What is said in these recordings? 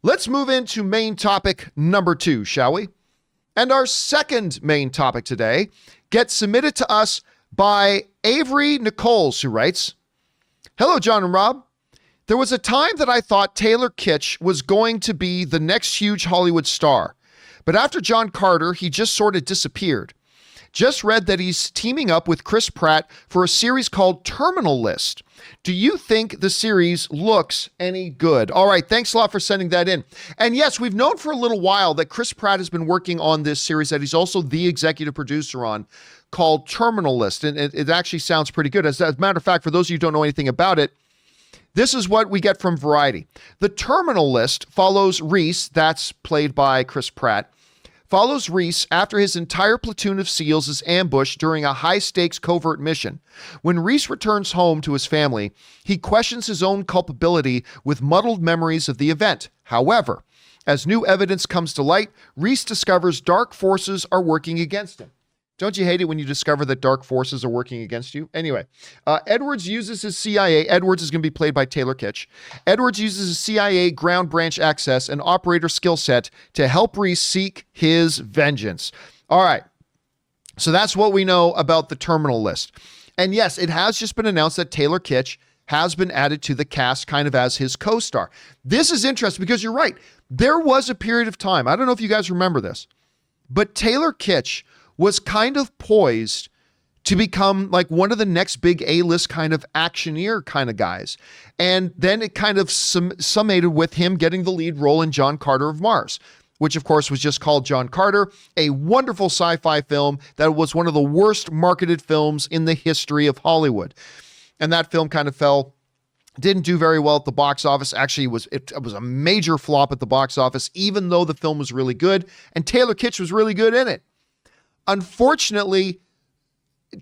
Let's move into main topic number 2, shall we? And our second main topic today gets submitted to us by Avery Nicoles, who writes, "Hello, John and Rob. There was a time that I thought Taylor Kitsch was going to be the next huge Hollywood star. But after John Carter, he just sort of disappeared. Just read that he's teaming up with Chris Pratt for a series called Terminal List. Do you think the series looks any good?" All right, thanks a lot for sending that in. And yes, we've known for a little while that Chris Pratt has been working on this series that he's also the executive producer on, called Terminal List. And it actually sounds pretty good. As a matter of fact, for those of you who don't know anything about it, this is what we get from Variety. The Terminal List follows Reese, that's played by Chris Pratt, follows Reese after his entire platoon of SEALs is ambushed during a high-stakes covert mission. When Reese returns home to his family, he questions his own culpability with muddled memories of the event. However, as new evidence comes to light, Reese discovers dark forces are working against him. Don't you hate it when you discover that dark forces are working against you? Anyway, Edwards uses his CIA. Edwards is going to be played by Taylor Kitsch. Edwards uses his CIA ground branch access and operator skill set to help Reese seek his vengeance. All right. So that's what we know about the Terminal List. And yes, it has just been announced that Taylor Kitsch has been added to the cast kind of as his co-star. This is interesting because you're right. There was a period of time, I don't know if you guys remember this, but Taylor Kitsch was kind of poised to become like one of the next big A-list kind of actioneer kind of guys. And then it kind of summated with him getting the lead role in John Carter of Mars, which of course was just called John Carter, a wonderful sci-fi film that was one of the worst marketed films in the history of Hollywood. And that film kind of didn't do very well at the box office. Actually, it was a major flop at the box office, even though the film was really good. And Taylor Kitsch was really good in it. Unfortunately,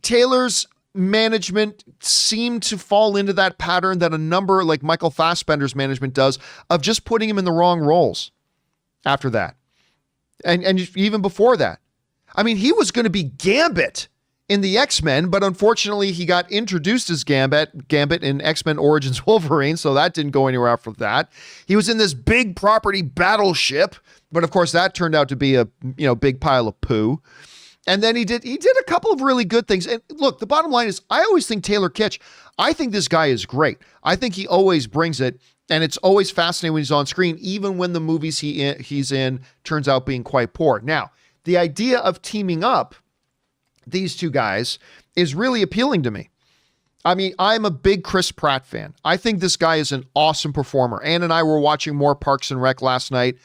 Taylor's management seemed to fall into that pattern that a number like Michael Fassbender's management does of just putting him in the wrong roles after that. And even before that. I mean, he was going to be Gambit in the X-Men, but unfortunately he got introduced as Gambit in X-Men Origins Wolverine, so that didn't go anywhere after that. He was in this big property Battleship, but of course that turned out to be a big pile of poo. And then he did a couple of really good things. And look, the bottom line is I always think Taylor Kitsch, I think this guy is great. I think he always brings it. And it's always fascinating when he's on screen, even when the movies he's in turns out being quite poor. Now, the idea of teaming up these two guys is really appealing to me. I mean, I'm a big Chris Pratt fan. I think this guy is an awesome performer. Ann and I were watching more Parks and Rec last night.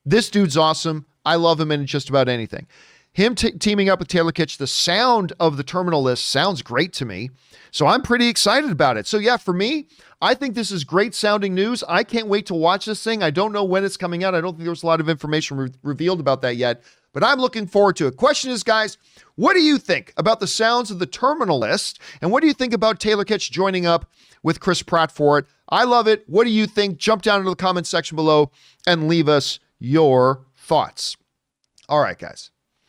This dude's awesome. I love him in just about anything. Him teaming up with Taylor Kitsch, the sound of the Terminal List sounds great to me. So I'm pretty excited about it. So yeah, for me, I think this is great sounding news. I can't wait to watch this thing. I don't know when it's coming out. I don't think there's a lot of information revealed about that yet, but I'm looking forward to it. Question is, guys, what do you think about the sounds of the Terminal List? And what do you think about Taylor Kitsch joining up with Chris Pratt for it? I love it. What do you think? Jump down into the comment section below and leave us your thoughts. All right, guys.